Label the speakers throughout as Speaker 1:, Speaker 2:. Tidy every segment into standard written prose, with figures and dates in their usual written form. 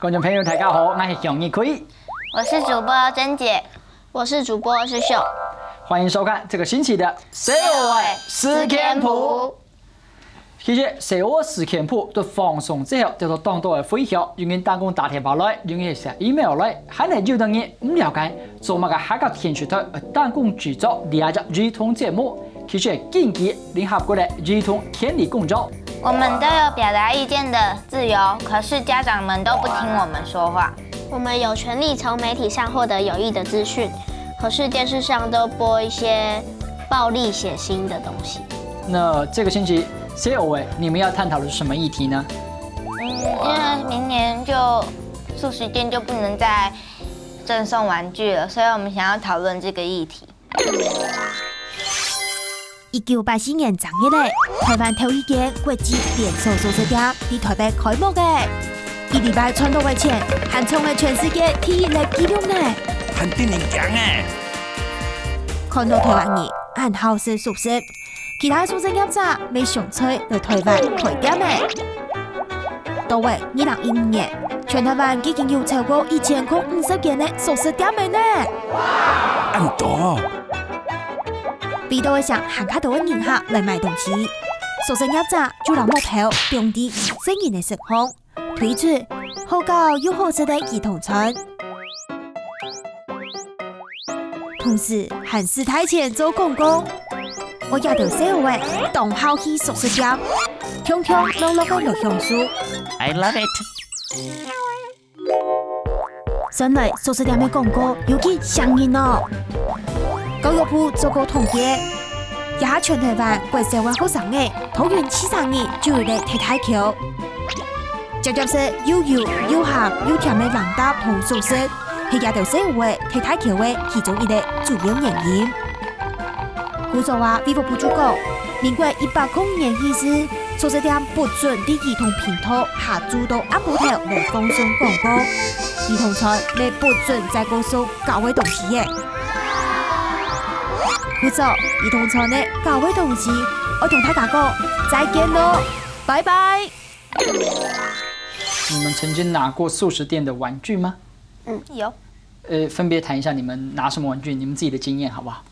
Speaker 1: 观众朋友大家好，我是杨义奎，
Speaker 2: 我是主播珍姐，
Speaker 3: 我是主播是秀，
Speaker 1: 欢迎收看这个星期的社会史캠프。其實社會史캠프都放鬆之後，就到當到嘅分享，用人打工打電話來，用人寫 email 來，喺你就等於唔了解做乜嘅下個天書台打工製作第二集兒童節目，其實係建議聯合國嘅兒童權利工作。
Speaker 2: 我們都有表達意見的自由，可是家長們都不聽我們說話。
Speaker 3: 我們有權利從媒體上獲得有益的資訊，可是電視上都播一些暴力血腥的東西。
Speaker 1: 那這個星期，COA，你們要探討的是什麼議題呢？
Speaker 2: 因為明年就素食店就不能再贈送玩具了，所以我們想要討論這個議題。
Speaker 4: 1984年正月咧，台灣頭一間國際連鎖素食店喺台北開幕嘅，一禮拜賺到嘅錢，還創咗全世界第一例紀錄呢。
Speaker 5: 很令人驚誒！
Speaker 4: 看到台灣人很好食素食，其他素食業者未上菜來台灣開店嘅。到為2015年，全台灣已經有超過1050間嘅素食店嘅呢。
Speaker 5: 咁多！
Speaker 4: 比到上行卡多嘅人客來買東西，素食業者就攞目標降低成人嘅食項，推出好高又好食嘅兒童餐，同時還是台前做廣告。我也到社會當好去素食店，香香濃濃嘅綠香酥。
Speaker 5: I love it。
Speaker 4: 上嚟素食店嘅廣告有幾上癮哦！教育部做過統計，而家全台灣國社會學生嘅桃園70年就嚟踢台球，直接是又油又鹹又甜嘅冷搭同素食，係亞洲社會踢台球嘅其中一個主要原因。古早話衛福部就講，民國100年起時，素食店不准喺兒童頻道下諸多暗布頭來放送廣告，兒童餐你不准再告訴教會東西嘅。古早兒童餐嘅教會東西，我同大家講再見咯，拜拜。
Speaker 1: 你們曾經拿過素食店的玩具嗎？
Speaker 2: 有。
Speaker 1: 分別談一下你們拿什麼玩具，你們自己的經驗好不好？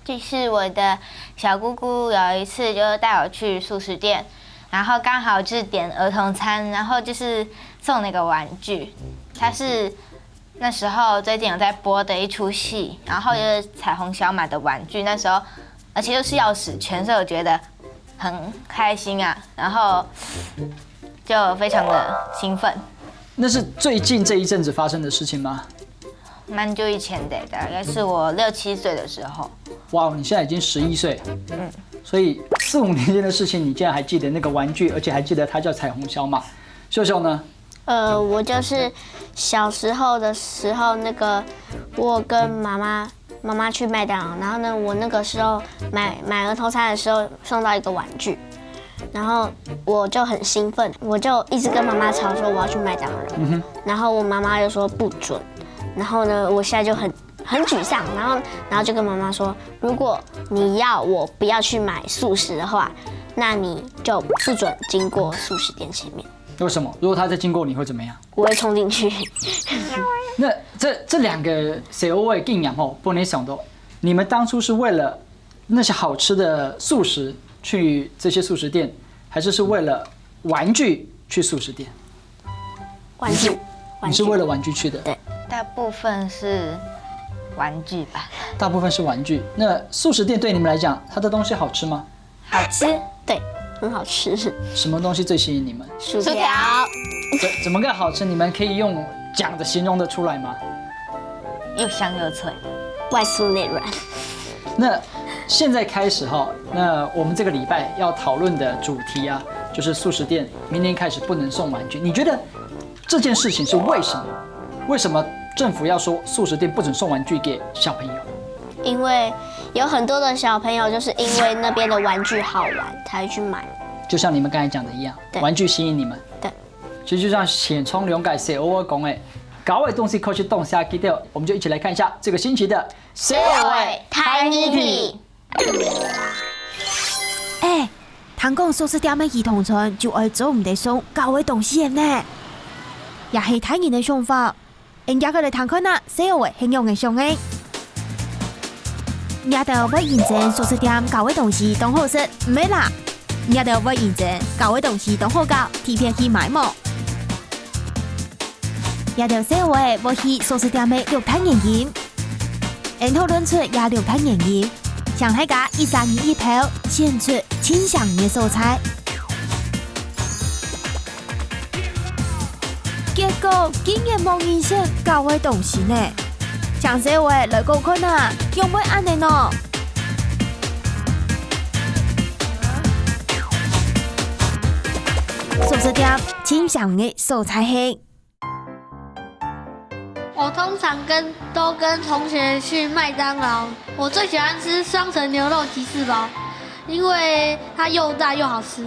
Speaker 2: 就是我的小姑姑有一次就帶我去素食店，然後剛好就是點兒童餐，然後就是送那個玩具，它是那時候最近有在播的一出戲，然後就是彩虹小馬的玩具，那時候而且又是鑰匙圈，所以我覺得很開心啊，然後就非常的興奮。
Speaker 1: 那是最近這一陣子發生的事情嗎？
Speaker 2: 蠻久以前的，大概是我6、7歲的時候。
Speaker 1: 哇，你現在已經11歲，所以4、5年前的事情，你竟然還記得那個玩具，而且還記得它叫彩虹小馬。秀秀呢？
Speaker 3: 我就是小時候的時候，那個我跟媽媽去麥當勞，然後呢，我那個時候買兒童餐的時候送到一個玩具，然後我就很興奮，我就一直跟媽媽吵說我要去麥當勞，然後我媽媽又說不准，然後呢，我現在就很沮喪，然後就跟媽媽說，如果你要我不要去買素食的話，那你就不准經過素食店前面。
Speaker 1: 為什麼？如果他再經過，你會怎麼樣？
Speaker 3: 我會衝進去。
Speaker 1: 那這兩個COA經驗後，不能想到，你們當初是為了那些好吃的素食去這些素食店，還是為了玩具去素食店？
Speaker 3: 玩具。
Speaker 1: 你是為了玩具去的？
Speaker 3: 對，
Speaker 2: 大部分是玩具吧。
Speaker 1: 大部分是玩具。那素食店對你們來講，它的東西好吃嗎？
Speaker 2: 好吃，
Speaker 3: 對，很好吃。
Speaker 1: 什麼東西最吸引你們？
Speaker 3: 薯條。
Speaker 1: 怎麼個好吃？你們可以用講的形容得出來嗎？
Speaker 2: 又香又脆，
Speaker 3: 外酥內軟。
Speaker 1: 那現在開始哈，那我們這個禮拜要討論的主題啊，就是素食店明年開始不能送玩具。你覺得這件事情是為什麼？為什麼政府要說素食店不准送玩具給小朋友？
Speaker 3: 因為有很多的小朋友就是因為那邊的玩具好玩才去買。
Speaker 1: 就像你們剛才講的一樣，玩具吸引你們。
Speaker 3: 對。其
Speaker 1: 實就像現充兩解COA講的，搞的東西可以去動下記掉。我們就一起來看一下這個星期的
Speaker 3: COA Tiny Tea。
Speaker 4: 聽講素食店嘅兒童餐就愛做唔得送搞的東西呢。也是他人的想法。人家个来谈看呐，小学很用的上诶。也得要认真素食店教的东西当好食，唔係啦。也得要認真教的東西當好教，提前去買麼？也得小學要去素食店的6攤原因，然後論出也6攤原因，向大家一三二一票選出清香的素菜。結果竟然冇印象教的東西呢，像小學來講看啊，用唔安尼喏？素食店清香的素菜系。
Speaker 6: 我通常都跟同学去麦当劳，我最喜欢吃双层牛肉鸡翅堡，因为它又大又好吃。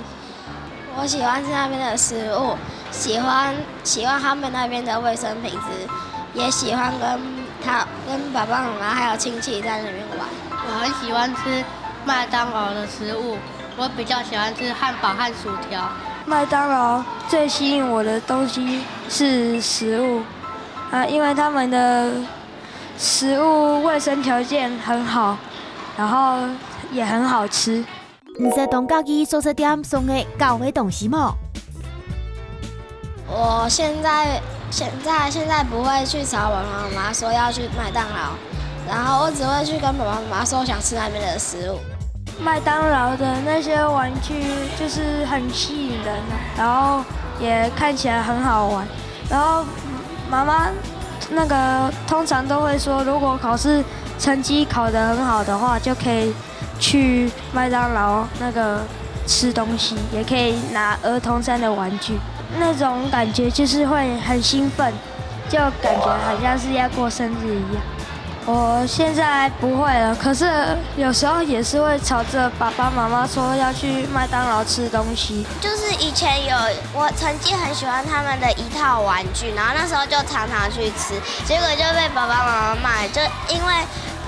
Speaker 3: 我喜欢吃那边的食物，喜欢他们那边的卫生品质，也喜欢跟爸爸妈妈还有亲戚在那边玩。
Speaker 6: 我很喜欢吃麦当劳的食物，我比较喜欢吃汉堡和薯条。
Speaker 7: 麦当劳最吸引我的东西是食物，因为他们的食物卫生条件很好，然后也很好吃。
Speaker 4: 你在东家己素食店送的教的东西么？
Speaker 3: 我现在不会去找爸爸妈妈说要去麦当劳，然后我只会去跟爸爸妈妈说我想吃那边的食物。
Speaker 7: 麦当劳的那些玩具就是很吸引人，然后也看起来很好玩。然后妈妈通常都会说，如果考试成绩考得很好的话，就可以去麦当劳吃东西，也可以拿儿童餐的玩具。那种感觉就是会很兴奋，就感觉好像是要过生日一样。我现在不会了，可是有时候也是会吵着爸爸妈妈说要去麦当劳吃东西。
Speaker 3: 就是以前我曾经很喜欢他们的一套玩具，然后那时候就常常去吃，结果就被爸爸妈妈骂，就因为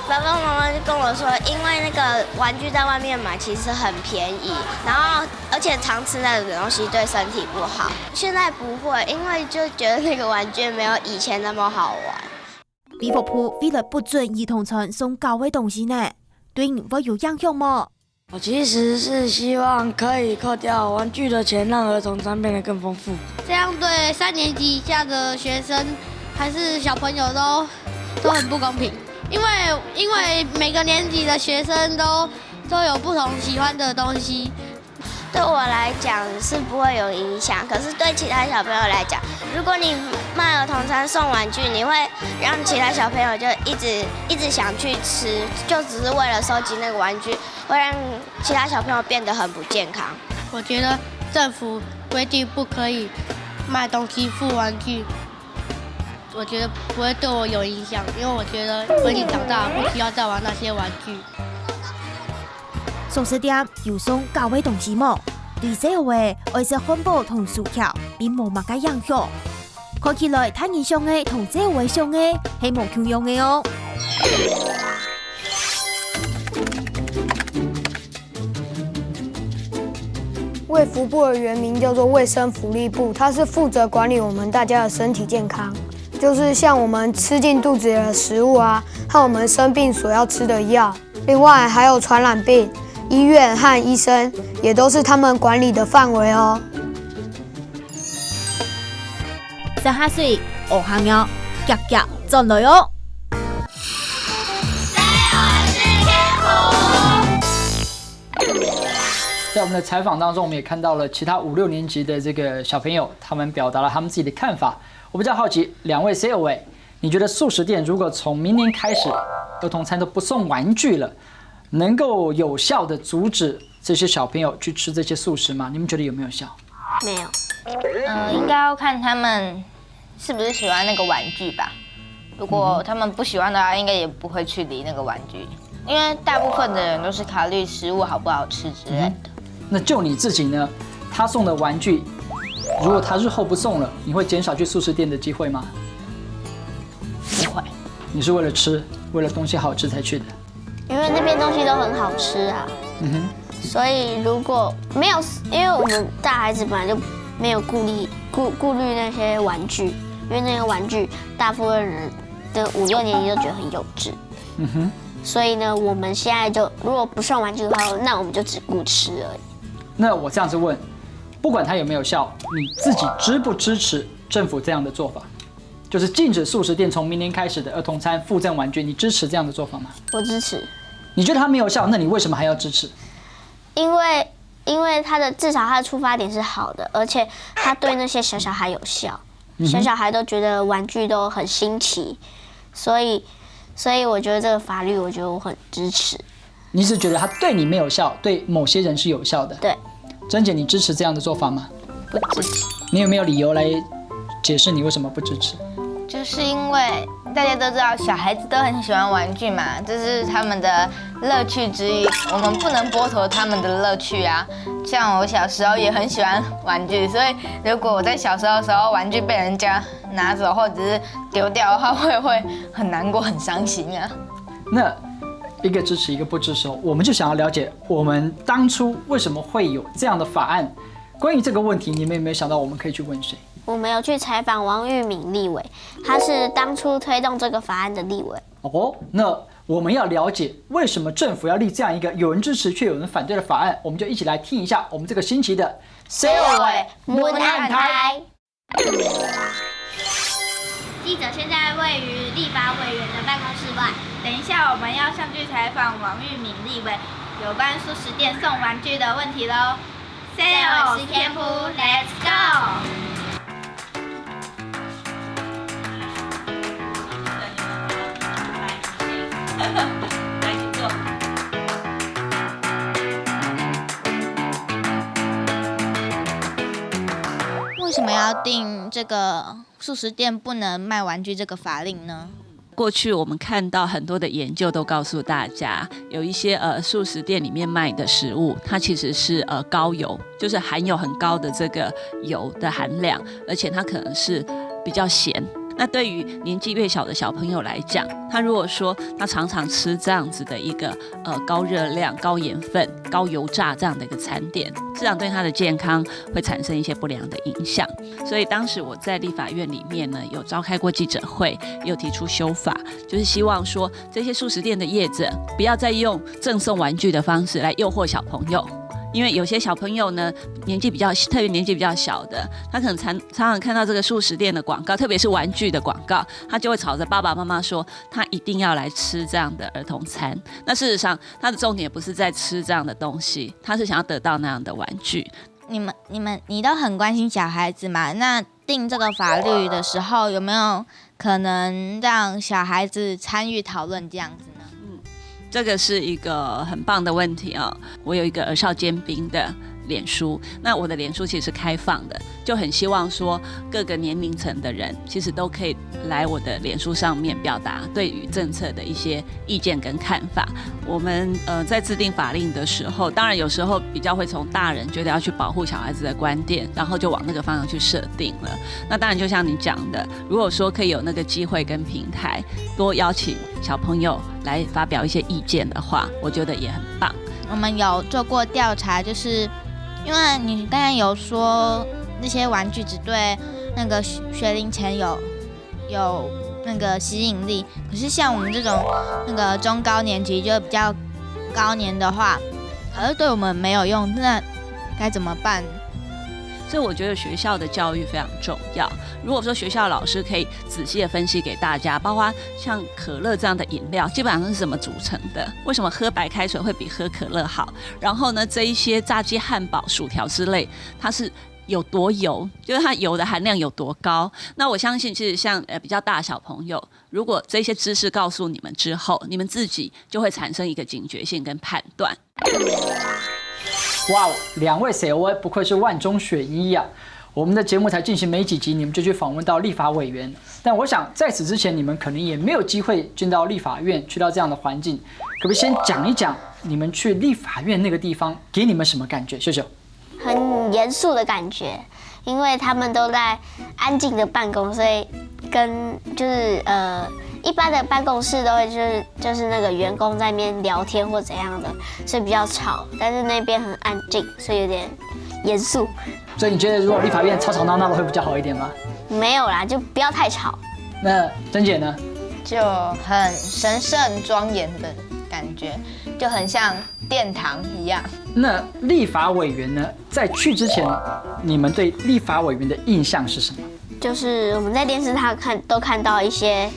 Speaker 3: 爸爸妈妈就跟我说，因为那个玩具在外面买其实很便宜，然后而且常吃那种东西对身体不好。现在不会，因为就觉得那个玩具没有以前那么好玩。
Speaker 4: 比佛铺为了不准儿童餐送教的东西呢，对你会有影响吗？
Speaker 7: 我其实是希望可以扣掉玩具的钱，让儿童餐变得更丰富。
Speaker 6: 这样对3年级以下的学生还是小朋友都很不公平，因为每个年级的学生都有不同喜欢的东西。
Speaker 3: 对我来讲是不会有影响，可是对其他小朋友来讲，如果你卖儿童餐送玩具，你会让其他小朋友就一直想去吃，就只是为了收集那个玩具，会让其他小朋友变得很不健康。
Speaker 6: 我觉得政府规定不可以卖东西附玩具，我觉得不会对我有影响，因为我觉得我已经长大了，不需要再玩那些玩具。
Speaker 4: 素食店有送教的东西么？对小学爱食汉堡同薯條並冇乜嘅影響。看起來他人上嘅同小學上嘅係冇同樣嘅哦。
Speaker 8: 卫福部的原名叫做卫生福利部，它是负责管理我们大家的身体健康，就是像我们吃进肚子里的食物啊，和我们生病所要吃的药，另外还有传染病。医院和医生也都是他们管理的范围哦。
Speaker 4: 18歲學行了，夾夾進來哦。
Speaker 1: 在我们的采访当中，我们也看到了其他5、6年级的这个小朋友，他们表达了他们自己的看法。我比较好奇，两位 C 位，你觉得素食店如果从明年开始，儿童餐都不送玩具了？能够有效的阻止这些小朋友去吃这些素食吗？你们觉得有没有效？
Speaker 3: 没有。
Speaker 2: 应该要看他们是不是喜欢那个玩具吧。如果他们不喜欢的话，应该也不会去理那个玩具，因为大部分的人都是考虑食物好不好吃之类的。
Speaker 1: 那就你自己呢？他送的玩具，如果他日后不送了，你会减少去素食店的机会吗？
Speaker 2: 不会。
Speaker 1: 你是为了吃，为了东西好吃才去的？
Speaker 3: 因为那边东西都很好吃啊，所以如果没有，因为我们大孩子本来就没有顾虑那些玩具，因为那些玩具大部分人的5、6年级都觉得很幼稚。
Speaker 1: 嗯哼。
Speaker 3: 所以呢，我们现在就如果不送玩具的话，那我们就只顾吃而已。
Speaker 1: 那我这样子问，不管它有没有效，你自己支不支持政府这样的做法？就是禁止素食店从明年开始的儿童餐附赠玩具，你支持这样的做法吗？
Speaker 3: 我支持。
Speaker 1: 你觉得它没有效，那你为什么还要支持？
Speaker 3: 因为至少它的出发点是好的，而且它对那些小小孩有效，小小孩都觉得玩具都很新奇，所以我觉得这个法律，我很支持。
Speaker 1: 你是觉得它对你没有效，对某些人是有效的？
Speaker 3: 对。
Speaker 1: 珍姐，你支持这样的做法吗？
Speaker 2: 不支持。
Speaker 1: 你有没有理由来解释你为什么不支持？
Speaker 2: 就是因为大家都知道，小孩子都很喜欢玩具嘛，这是他们的乐趣之一，我们不能剥夺他们的乐趣啊。像我小时候也很喜欢玩具，所以如果我在小时候的时候玩具被人家拿走或者是丢掉的话，会很难过、很伤心啊。
Speaker 1: 那一个支持，一个不支持，我们就想要了解我们当初为什么会有这样的法案。关于这个问题，你们有没有想到我们可以去问谁？
Speaker 3: 我们有去采访王玉敏立委，他是当初推动这个法案的立委。
Speaker 1: 哦，那我们要了解为什么政府要立这样一个有人支持却有人反对的法案，我们就一起来听一下我们这个星期的社会문안台。
Speaker 9: 记者现在位于立法委员的办公室外，等一下我们要上去采访王玉敏立委有关素食店送玩具的问题喽。Sale 食캠프 ，Let's go！
Speaker 10: 来，请坐。
Speaker 2: 为什么要定这个素食店不能卖玩具这个法令呢？
Speaker 10: 过去我们看到很多的研究都告诉大家，有一些素食店里面卖的食物，它其实是高油，就是含有很高的这个油的含量，而且它可能是比较咸。那对于年纪越小的小朋友来讲，他如果说他常常吃这样子的一个高热量、高盐分、高油炸这样的一个餐点，自然对他的健康会产生一些不良的影响。所以当时我在立法院里面呢，有召开过记者会，也有提出修法，就是希望说这些素食店的业者不要再用赠送玩具的方式来诱惑小朋友。因为有些小朋友呢，特别年纪比较小的，他可能常常看到这个素食店的广告，特别是玩具的广告，他就会吵着爸爸妈妈说，他一定要来吃这样的儿童餐。那事实上，他的重点不是在吃这样的东西，他是想要得到那样的玩具。
Speaker 2: 你都很关心小孩子嘛？那定这个法律的时候，有没有可能让小孩子参与讨论这样子呢？
Speaker 10: 这个是一个很棒的问题啊！我有一个儿少兼兵的脸书，那我的脸书其实是开放的，就很希望说各个年龄层的人其实都可以来我的脸书上面表达对于政策的一些意见跟看法。我们在制定法令的时候，当然有时候比较会从大人觉得要去保护小孩子的观点，然后就往那个方向去设定了。那当然就像你讲的，如果说可以有那个机会跟平台，多邀请小朋友来发表一些意见的话，我觉得也很棒。
Speaker 2: 我们有做过调查，就是因为你刚才有说那些玩具只对那个学龄前有那个吸引力，可是像我们这种那个中高年级就比较高年的话，可是对我们没有用，那该怎么办？
Speaker 10: 所以我觉得学校的教育非常重要。如果说学校老师可以仔细的分析给大家，包括像可乐这样的饮料基本上是怎么组成的，为什么喝白开水会比喝可乐好，然后呢这一些炸鸡汉堡薯条之类它是有多油，就是它油的含量有多高。那我相信其实像比较大的小朋友，如果这些知识告诉你们之后，你们自己就会产生一个警觉性跟判断。
Speaker 1: 哇，两位 CEO 不愧是万中选一呀！我们的节目才进行没几集，你们就去访问到立法委员。但我想在此之前，你们可能也没有机会进到立法院，去到这样的环境。可不可以先讲一讲你们去立法院那个地方给你们什么感觉？秀秀，
Speaker 3: 很严肃的感觉，因为他们都在安静的办公，所以跟就是一般的办公室都会就是那个员工在那边聊天或怎样的，所以比较吵。但是那边很安静，所以有点严肃。
Speaker 1: 所以你觉得如果立法院吵吵闹闹的会比较好一点吗？
Speaker 3: 没有啦，就不要太吵。
Speaker 1: 那珍姐呢？
Speaker 2: 就很神圣庄严的感觉，就很像殿堂一样。
Speaker 1: 那立法委员呢，在去之前，你们对立法委员的印象是什么？
Speaker 3: 就是我们在电视上都看到有一些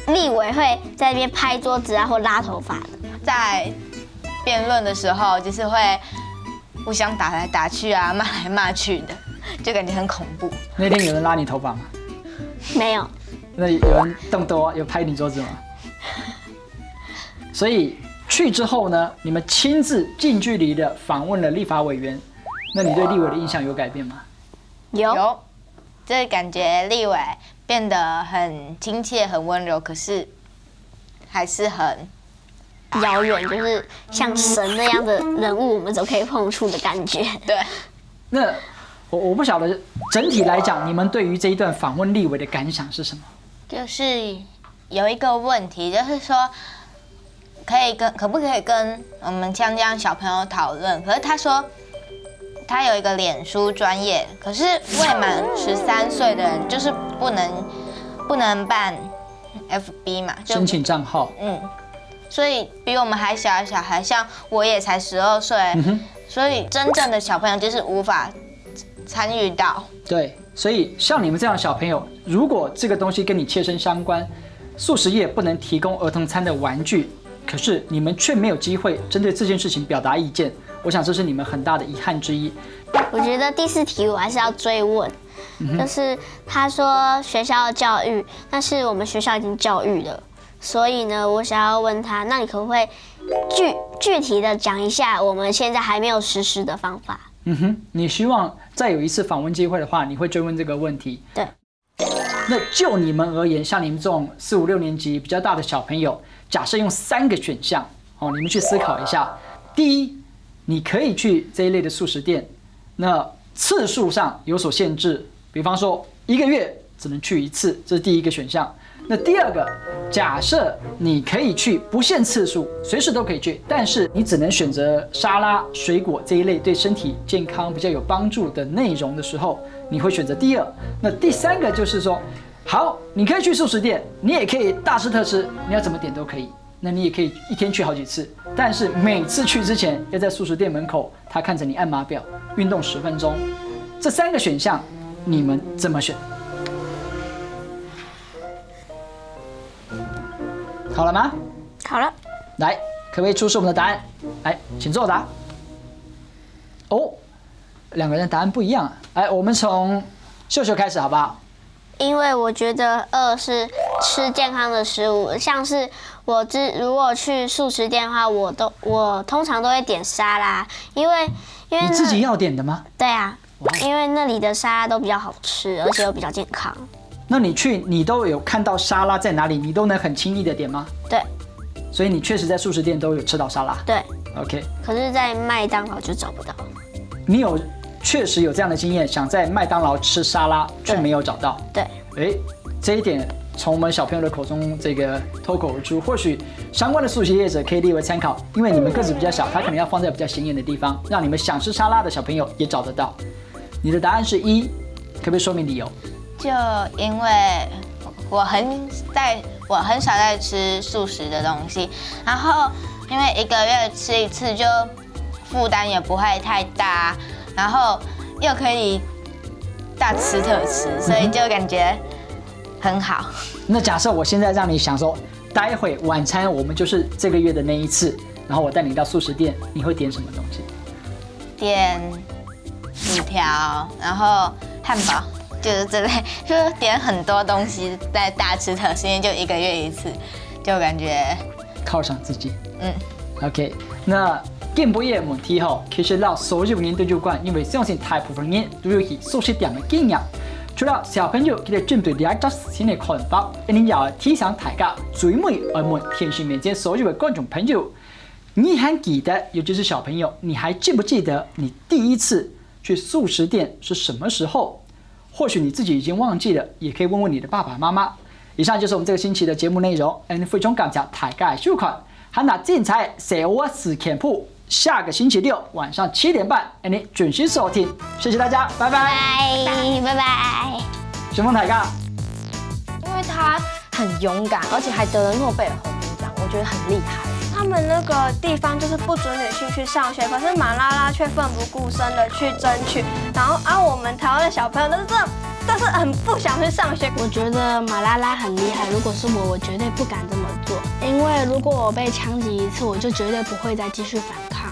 Speaker 3: 立委会在那边拍桌子啊，或拉头发的。
Speaker 2: 在辩论的时候，就是会互相打来打去啊，骂来骂去的，就感觉很恐怖。
Speaker 1: 那天有人拉你头发吗？
Speaker 3: 没有。
Speaker 1: 那有人动多有拍你桌子吗？所以去之后呢，你们亲自近距离的访问了立法委员，那你对立委的印象有改变吗？
Speaker 2: 有，这感觉立委变得很亲切、很温柔，可是还是很
Speaker 3: 遥远，就是像神那样的人物，我们都可以碰触的感觉。
Speaker 2: 对。
Speaker 1: 那我不晓得整体来讲，你们对于这一段访问立委的感想是什么？
Speaker 2: 就是有一个问题，就是说可不可以跟我们像这样小朋友讨论？可是他说他有一个脸书专页，可是未满13岁的人就是不能办 FB 嘛，
Speaker 1: 申请账号。
Speaker 2: 所以比我们还小的小孩，像我也才12岁，所以真正的小朋友就是无法参与到。
Speaker 1: 对，所以像你们这样的小朋友，如果这个东西跟你切身相关，素食业不能提供儿童餐的玩具，可是你们却没有机会针对这件事情表达意见，我想这是你们很大的遗憾之一。
Speaker 3: 我觉得第4题我还是要追问，就是他说学校的教育，但是我们学校已经教育了，所以呢，我想要问他，那你可不可以具体的讲一下我们现在还没有实施的方法？
Speaker 1: 你希望再有一次访问机会的话，你会追问这个问题。
Speaker 3: 对。
Speaker 1: 那就你们而言，像你们这种4、5、6年级比较大的小朋友，假设用3个选项，你们去思考一下。第一，你可以去这一类的素食店，那次数上有所限制，比方说1个月只能去1次，这是第一个选项。那第二个，假设你可以去不限次数，随时都可以去，但是你只能选择沙拉、水果这一类对身体健康比较有帮助的内容的时候，你会选择第二。那第三个就是说，好，你可以去素食店，你也可以大吃特吃，你要怎么点都可以。那你也可以一天去好几次，但是每次去之前要在素食店门口，他看着你按码表，运动10分钟。这3个选项，你们怎么选？好了吗？
Speaker 3: 好了。
Speaker 1: 来，可不可以出示我们的答案？来，请作答。哦，2个人的答案不一样啊。来，我们从秀秀开始好不好？
Speaker 3: 因为我觉得2是吃健康的食物，像是如果去素食店的话，我通常都会点沙拉，因为
Speaker 1: 你自己要点的吗？
Speaker 3: 对啊，因为那里的沙拉都比较好吃，而且又比较健康。
Speaker 1: 那你都有看到沙拉在哪里，你都能很轻易的点吗？
Speaker 3: 对。
Speaker 1: 所以你确实在素食店都有吃到沙拉。
Speaker 3: 对。
Speaker 1: OK。
Speaker 3: 可是，在麦当劳就找不到。
Speaker 1: 你确实有这样的经验，想在麦当劳吃沙拉却没有找到。
Speaker 3: 对。
Speaker 1: 这一点从我们小朋友的口中这个脱口而出，或许相关的素食业者可以列为参考，因为你们个子比较小，他可能要放在比较显眼的地方，让你们想吃沙拉的小朋友也找得到。你的答案是1，可不可以说明理由？
Speaker 2: 就因为我很少在吃素食的东西，然后因为1个月吃1次，就负担也不会太大，然后又可以大吃特吃，所以就感觉很好。
Speaker 1: 那假设我现在让你想说，待会晚餐我们就是这个月的那一次，然后我带你到素食店，你会点什么东西？
Speaker 2: 点薯条，然后汉堡。就是这类，就是点很多东西在大吃特吃，因为就1个月1次，就感觉
Speaker 1: 犒赏自己。OK， 那健保嘅問題吼，其實讓所有人都有關，因為相信大部分人都有去素食店嘅經驗。除了小朋友佢哋針對2種新嘅看法，你也要提醒大家，追妹而問天線面前所有嘅觀眾朋友，你還記得，尤其是小朋友，你還記不記得你第一次去素食店是什麼時候？或許你自己已經忘記了，也可以問問你的爸爸媽媽。以上就是我們這個星期的節目內容，非常感謝大家的收看。還拿精彩社會事件簿下个星期六晚上7点半，你准时收听。谢谢大家，拜拜。
Speaker 3: 拜拜。
Speaker 1: 小凤大家，
Speaker 11: 因为他很勇敢，而且还得了诺贝尔和平奖，我觉得很厉害。他们那个地方就是不准女性去上学，可是马拉拉却奋不顾身的去争取，然后我们台湾的小朋友都是很不想去上学。
Speaker 3: 我觉得马拉拉很厉害，如果是我绝对不敢这么做，因为如果我被枪击一次，我就绝对不会再继续反抗。